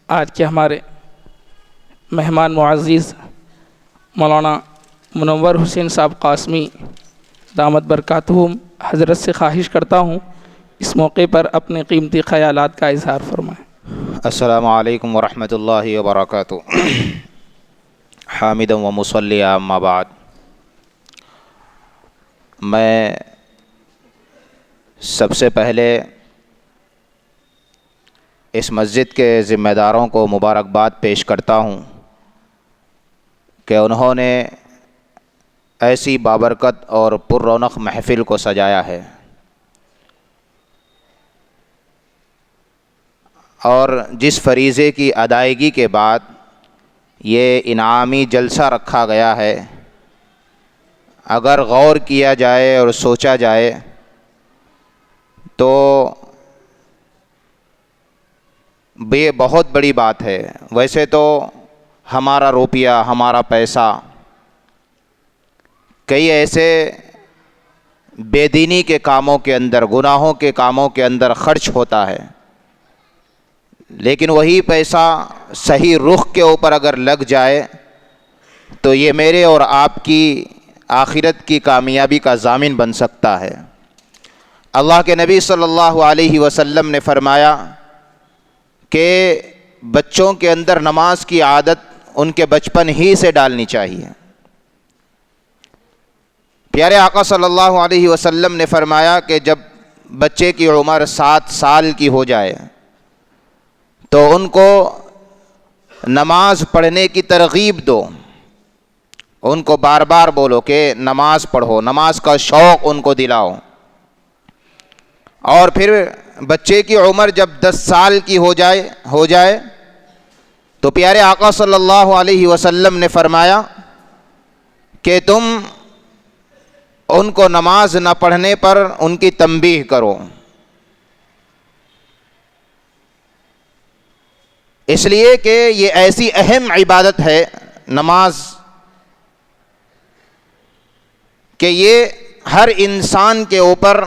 آج کے ہمارے مہمان معزز مولانا منور حسین صاحب قاسمی دامت برکاتہم حضرت سے خواہش کرتا ہوں اس موقع پر اپنے قیمتی خیالات کا اظہار فرمائیں۔ السلام علیکم ورحمۃ اللہ وبرکاتہ۔ حامدا و مصلیٰ اما بعد، میں سب سے پہلے اس مسجد کے ذمہ داروں کو مبارکباد پیش کرتا ہوں کہ انہوں نے ایسی بابرکت اور پر رونق محفل کو سجایا ہے، اور جس فریضے کی ادائیگی کے بعد یہ انعامی جلسہ رکھا گیا ہے، اگر غور کیا جائے اور سوچا جائے تو یہ بہت بڑی بات ہے۔ ویسے تو ہمارا روپیہ، ہمارا پیسہ کئی ایسے بے دینی کے کاموں کے اندر، گناہوں کے کاموں کے اندر خرچ ہوتا ہے، لیکن وہی پیسہ صحیح رخ کے اوپر اگر لگ جائے تو یہ میرے اور آپ کی آخرت کی کامیابی کا ضامن بن سکتا ہے۔ اللہ کے نبی صلی اللہ علیہ وسلم نے فرمایا کہ بچوں کے اندر نماز کی عادت ان کے بچپن ہی سے ڈالنی چاہیے۔ پیارے آقا صلی اللہ علیہ وسلم نے فرمایا کہ جب بچے کی عمر 7 سال کی ہو جائے تو ان کو نماز پڑھنے کی ترغیب دو، ان کو بار بار بولو کہ نماز پڑھو، نماز کا شوق ان کو دلاؤ۔ اور پھر بچے کی عمر جب 10 سال کی ہو جائے تو پیارے آقا صلی اللہ علیہ وسلم نے فرمایا کہ تم ان کو نماز نہ پڑھنے پر ان کی تنبیہ کرو، اس لیے کہ یہ ایسی اہم عبادت ہے نماز کہ یہ ہر انسان کے اوپر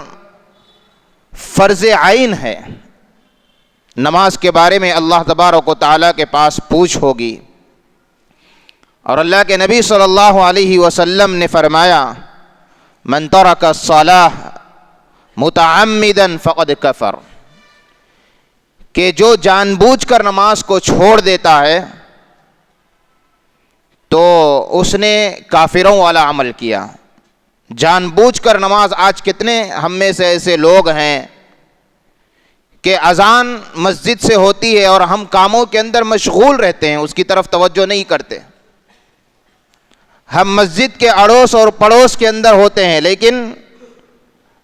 فرض عین ہے۔ نماز کے بارے میں اللہ تبارک و تعالیٰ کے پاس پوچھ ہوگی، اور اللہ کے نبی صلی اللہ علیہ وسلم نے فرمایا من ترک الصلاۃ متعمدا فقد کفر، کہ جو جان بوجھ کر نماز کو چھوڑ دیتا ہے تو اس نے کافروں والا عمل کیا۔ جان بوجھ کر نماز، آج کتنے ہم میں سے ایسے لوگ ہیں کہ اذان مسجد سے ہوتی ہے اور ہم کاموں کے اندر مشغول رہتے ہیں، اس کی طرف توجہ نہیں کرتے۔ ہم مسجد کے اڑوس اور پڑوس کے اندر ہوتے ہیں لیکن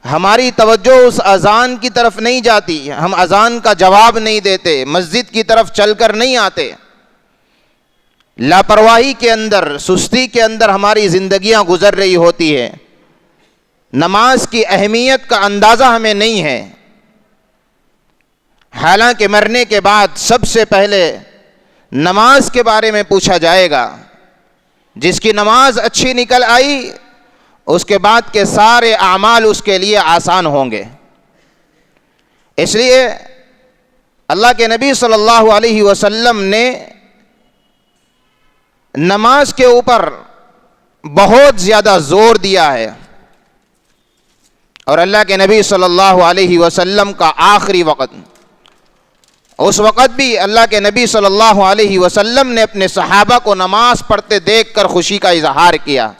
ہماری توجہ اس اذان کی طرف نہیں جاتی، ہم اذان کا جواب نہیں دیتے، مسجد کی طرف چل کر نہیں آتے۔ لاپرواہی کے اندر، سستی کے اندر ہماری زندگیاں گزر رہی ہوتی ہے، نماز کی اہمیت کا اندازہ ہمیں نہیں ہے۔ حالانکہ مرنے کے بعد سب سے پہلے نماز کے بارے میں پوچھا جائے گا۔ جس کی نماز اچھی نکل آئی اس کے بعد کے سارے اعمال اس کے لیے آسان ہوں گے۔ اس لیے اللہ کے نبی صلی اللہ علیہ وسلم نے نماز کے اوپر بہت زیادہ زور دیا ہے، اور اللہ کے نبی صلی اللہ علیہ وسلم کا آخری وقت، اس وقت بھی اللہ کے نبی صلی اللہ علیہ وسلم نے اپنے صحابہ کو نماز پڑھتے دیکھ کر خوشی کا اظہار کیا۔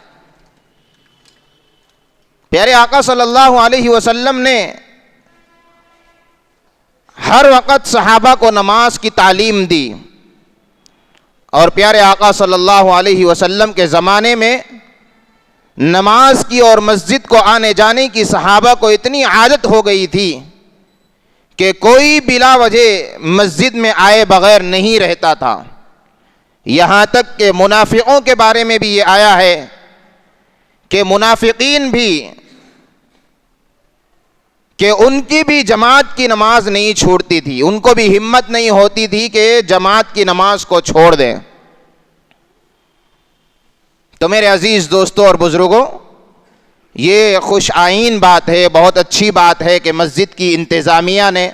پیارے آقا صلی اللہ علیہ وسلم نے ہر وقت صحابہ کو نماز کی تعلیم دی، اور پیارے آقا صلی اللہ علیہ وسلم کے زمانے میں نماز کی اور مسجد کو آنے جانے کی صحابہ کو اتنی عادت ہو گئی تھی کہ کوئی بلا وجہ مسجد میں آئے بغیر نہیں رہتا تھا۔ یہاں تک کہ منافقوں کے بارے میں بھی یہ آیا ہے کہ منافقین بھی، کہ ان کی بھی جماعت کی نماز نہیں چھوڑتی تھی، ان کو بھی ہمت نہیں ہوتی تھی کہ جماعت کی نماز کو چھوڑ دیں۔ تو میرے عزیز دوستوں اور بزرگوں، یہ خوش آئین بات ہے، بہت اچھی بات ہے کہ مسجد کی انتظامیہ نے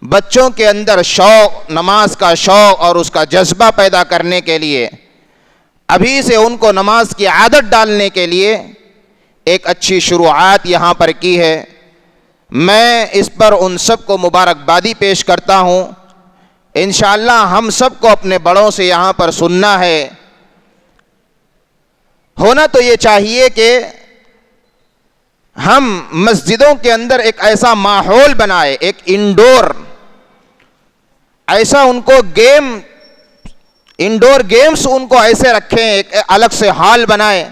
بچوں کے اندر شوق، نماز کا شوق اور اس کا جذبہ پیدا کرنے کے لیے، ابھی سے ان کو نماز کی عادت ڈالنے کے لیے ایک اچھی شروعات یہاں پر کی ہے۔ میں اس پر ان سب کو مبارکبادی پیش کرتا ہوں۔ انشاءاللہ ہم سب کو اپنے بڑوں سے یہاں پر سننا ہے۔ ہونا تو یہ چاہیے کہ ہم مسجدوں کے اندر ایک ایسا ماحول بنائے، ایک انڈور، ایسا ان کو انڈور گیمز ان کو ایسے رکھیں، ایک الگ سے ہال بنائے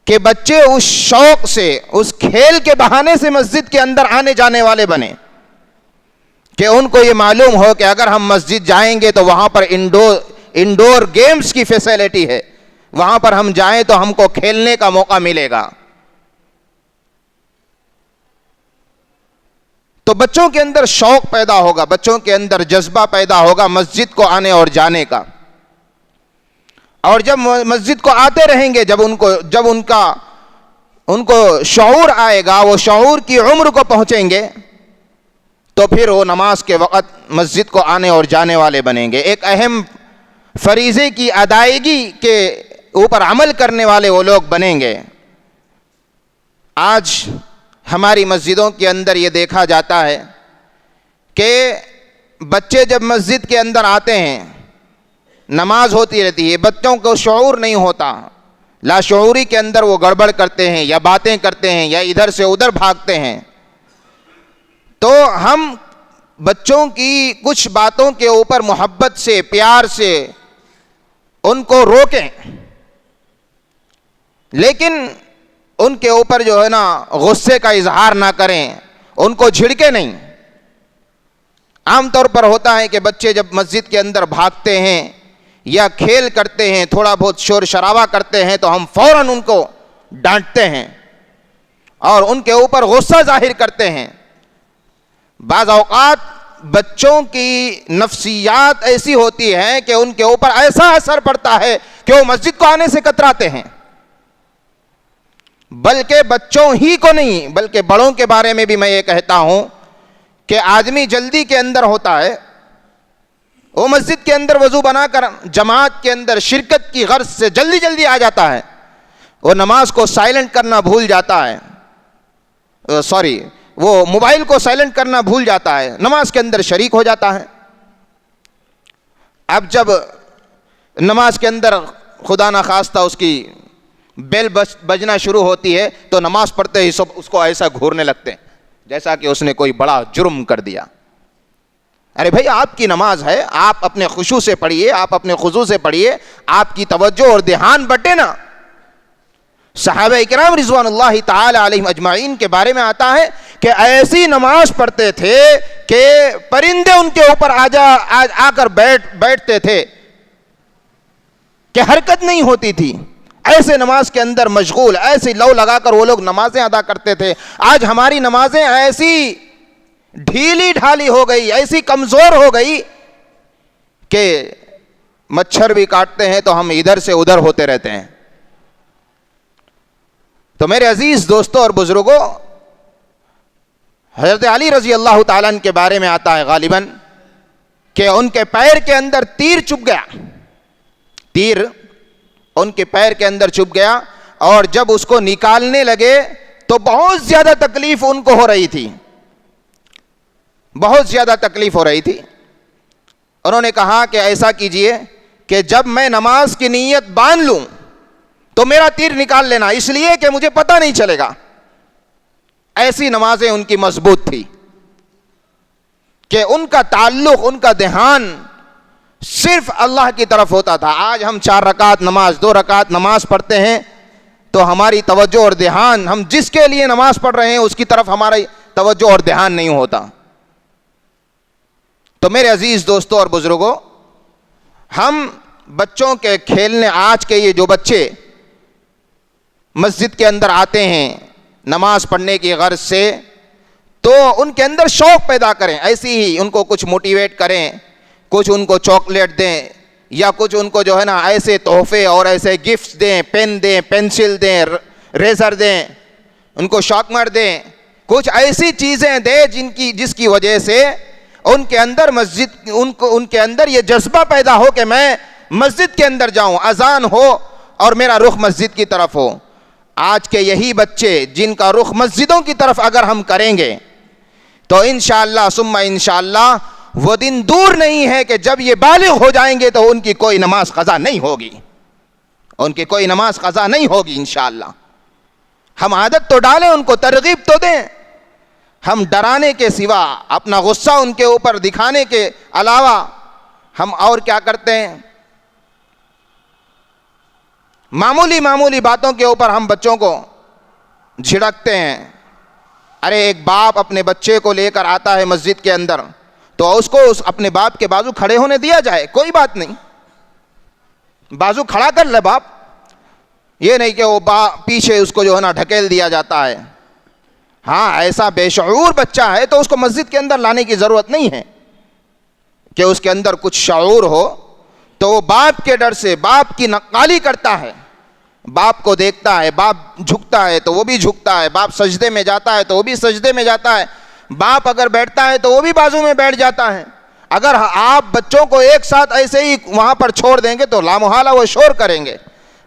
کہ بچے اس شوق سے، اس کھیل کے بہانے سے مسجد کے اندر آنے جانے والے بنے، کہ ان کو یہ معلوم ہو کہ اگر ہم مسجد جائیں گے تو وہاں پر انڈور گیمز کی فیسلٹی ہے، وہاں پر ہم جائیں تو ہم کو کھیلنے کا موقع ملے گا۔ تو بچوں کے اندر شوق پیدا ہوگا، بچوں کے اندر جذبہ پیدا ہوگا مسجد کو آنے اور جانے کا۔ اور جب مسجد کو آتے رہیں گے، جب ان کو شعور آئے گا، وہ شعور کی عمر کو پہنچیں گے، تو پھر وہ نماز کے وقت مسجد کو آنے اور جانے والے بنیں گے، ایک اہم فریضے کی ادائیگی کے اوپر عمل کرنے والے وہ لوگ بنیں گے۔ آج ہماری مسجدوں کے اندر یہ دیکھا جاتا ہے کہ بچے جب مسجد کے اندر آتے ہیں، نماز ہوتی رہتی ہے، بچوں کو شعور نہیں ہوتا، لاشعوری کے اندر وہ گڑبڑ کرتے ہیں یا باتیں کرتے ہیں یا ادھر سے ادھر بھاگتے ہیں۔ تو ہم بچوں کی کچھ باتوں کے اوپر محبت سے، پیار سے ان کو روکیں، لیکن ان کے اوپر جو ہے نا غصے کا اظہار نہ کریں، ان کو جھڑکے نہیں۔ عام طور پر ہوتا ہے کہ بچے جب مسجد کے اندر بھاگتے ہیں یا کھیل کرتے ہیں، تھوڑا بہت شور شرابہ کرتے ہیں، تو ہم فوراً ان کو ڈانٹتے ہیں اور ان کے اوپر غصہ ظاہر کرتے ہیں۔ بعض اوقات بچوں کی نفسیات ایسی ہوتی ہے کہ ان کے اوپر ایسا اثر پڑتا ہے کہ وہ مسجد کو آنے سے کتراتے ہیں، بلکہ بچوں ہی کو نہیں بلکہ بڑوں کے بارے میں بھی میں یہ کہتا ہوں کہ آدمی جلدی کے اندر ہوتا ہے، وہ مسجد کے اندر وضو بنا کر جماعت کے اندر شرکت کی غرض سے جلدی آ جاتا ہے، وہ نماز کو سائلنٹ کرنا بھول جاتا ہے، وہ موبائل کو سائلنٹ کرنا بھول جاتا ہے، نماز کے اندر شریک ہو جاتا ہے۔ اب جب نماز کے اندر خدا نخواستہ اس کی بیل بجنا شروع ہوتی ہے تو نماز پڑھتے ہی سب اس کو ایسا گھورنے لگتے ہیں جیسا کہ اس نے کوئی بڑا جرم کر دیا۔ ارے بھائی، آپ کی نماز ہے، آپ اپنے خشوع سے پڑھیے، آپ اپنے خضوع سے پڑھیے، آپ کی توجہ اور دھیان بٹے نا۔ صحابہ اکرام رضوان اللہ تعالی علیہم اجمعین کے بارے میں آتا ہے کہ ایسی نماز پڑھتے تھے کہ پرندے ان کے اوپر آ کر بیٹھتے تھے کہ حرکت نہیں ہوتی تھی، ایسے نماز کے اندر مشغول، ایسی لو لگا کر وہ لوگ نمازیں ادا کرتے تھے۔ آج ہماری نمازیں ایسی ڈھیلی ڈھالی ہو گئی، ایسی کمزور ہو گئی کہ مچھر بھی کاٹتے ہیں تو ہم ادھر سے ادھر ہوتے رہتے ہیں۔ تو میرے عزیز دوستوں اور بزرگوں، حضرت علی رضی اللہ تعالیٰ عنہ کے بارے میں آتا ہے غالباً کہ ان کے پیر کے اندر تیر چبھ گیا، تیر ان کے پیر کے اندر چبھ گیا، اور جب اس کو نکالنے لگے تو بہت زیادہ تکلیف ان کو ہو رہی تھی، بہت زیادہ تکلیف ہو رہی تھی۔ انہوں نے کہا کہ ایسا کیجئے کہ جب میں نماز کی نیت باندھ لوں تو میرا تیر نکال لینا، اس لیے کہ مجھے پتہ نہیں چلے گا۔ ایسی نمازیں ان کی مضبوط تھی کہ ان کا تعلق، ان کا دھیان صرف اللہ کی طرف ہوتا تھا۔ آج ہم 4 رکعت نماز، 2 رکعت نماز پڑھتے ہیں تو ہماری توجہ اور دھیان، ہم جس کے لیے نماز پڑھ رہے ہیں اس کی طرف ہماری توجہ اور دھیان نہیں ہوتا۔ تو میرے عزیز دوستوں اور بزرگوں، ہم بچوں کے کھیلنے، آج کے یہ جو بچے مسجد کے اندر آتے ہیں نماز پڑھنے کی غرض سے، تو ان کے اندر شوق پیدا کریں، ایسی ہی ان کو کچھ موٹیویٹ کریں، کچھ ان کو چاکلیٹ دیں یا کچھ ان کو جو ہے نا ایسے تحفے اور ایسے گفٹس دیں، پین دیں، پینسل دیں، ریزر دیں، ان کو شارپنر دیں، کچھ ایسی چیزیں دیں جس کی وجہ سے ان کے اندر ان کے اندر یہ جذبہ پیدا ہو کہ میں مسجد کے اندر جاؤں، اذان ہو اور میرا رخ مسجد کی طرف ہو۔ آج کے یہی بچے جن کا رخ مسجدوں کی طرف اگر ہم کریں گے تو انشاءاللہ ثم انشاءاللہ وہ دن دور نہیں ہے کہ جب یہ بالغ ہو جائیں گے تو ان کی کوئی نماز قضا نہیں ہوگی، ان کی کوئی نماز قضا نہیں ہوگی انشاءاللہ۔ ہم عادت تو ڈالیں، ان کو ترغیب تو دیں، ہم ڈرانے کے سوا، اپنا غصہ ان کے اوپر دکھانے کے علاوہ ہم اور کیا کرتے ہیں؟ معمولی باتوں کے اوپر ہم بچوں کو جھڑکتے ہیں۔ ارے ایک باپ اپنے بچے کو لے کر آتا ہے مسجد کے اندر تو اس کو اپنے باپ کے بازو کھڑے ہونے دیا جائے، کوئی بات نہیں، بازو کھڑا کر لے باپ، یہ نہیں کہ وہ پیچھے اس کو جو ہے نا ڈھکیل دیا جاتا ہے۔ ہاں ایسا بے شعور بچہ ہے تو اس کو مسجد کے اندر لانے کی ضرورت نہیں ہے کہ اس کے اندر کچھ شعور ہو، تو وہ باپ کے ڈر سے باپ کی نقالی کرتا ہے، باپ کو دیکھتا ہے، باپ جھکتا ہے تو وہ بھی جھکتا ہے، باپ سجدے میں جاتا ہے تو وہ بھی سجدے میں جاتا ہے، باپ اگر بیٹھتا ہے تو وہ بھی بازو میں بیٹھ جاتا ہے۔ اگر آپ بچوں کو ایک ساتھ ایسے ہی وہاں پر چھوڑ دیں گے تو لامحالہ وہ شور کریں گے۔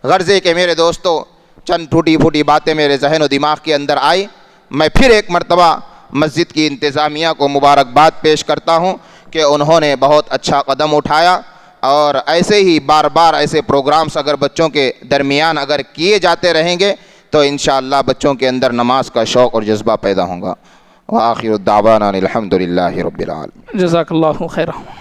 غرضے کہ میرے دوستو چند ٹوٹی پھوٹی باتیں میرے ذہن و دماغ کے اندر آئی، میں پھر ایک مرتبہ مسجد کی انتظامیہ کو مبارکباد پیش کرتا ہوں کہ انہوں نے بہت اچھا قدم اٹھایا، اور ایسے ہی بار بار ایسے پروگرامز اگر بچوں کے درمیان اگر کیے جاتے رہیں گے تو انشاءاللہ بچوں کے اندر نماز کا شوق اور جذبہ پیدا ہوگا۔ وآخر الدعوانا الحمدللہ رب العالمین۔ جزاک اللہ خیرہ۔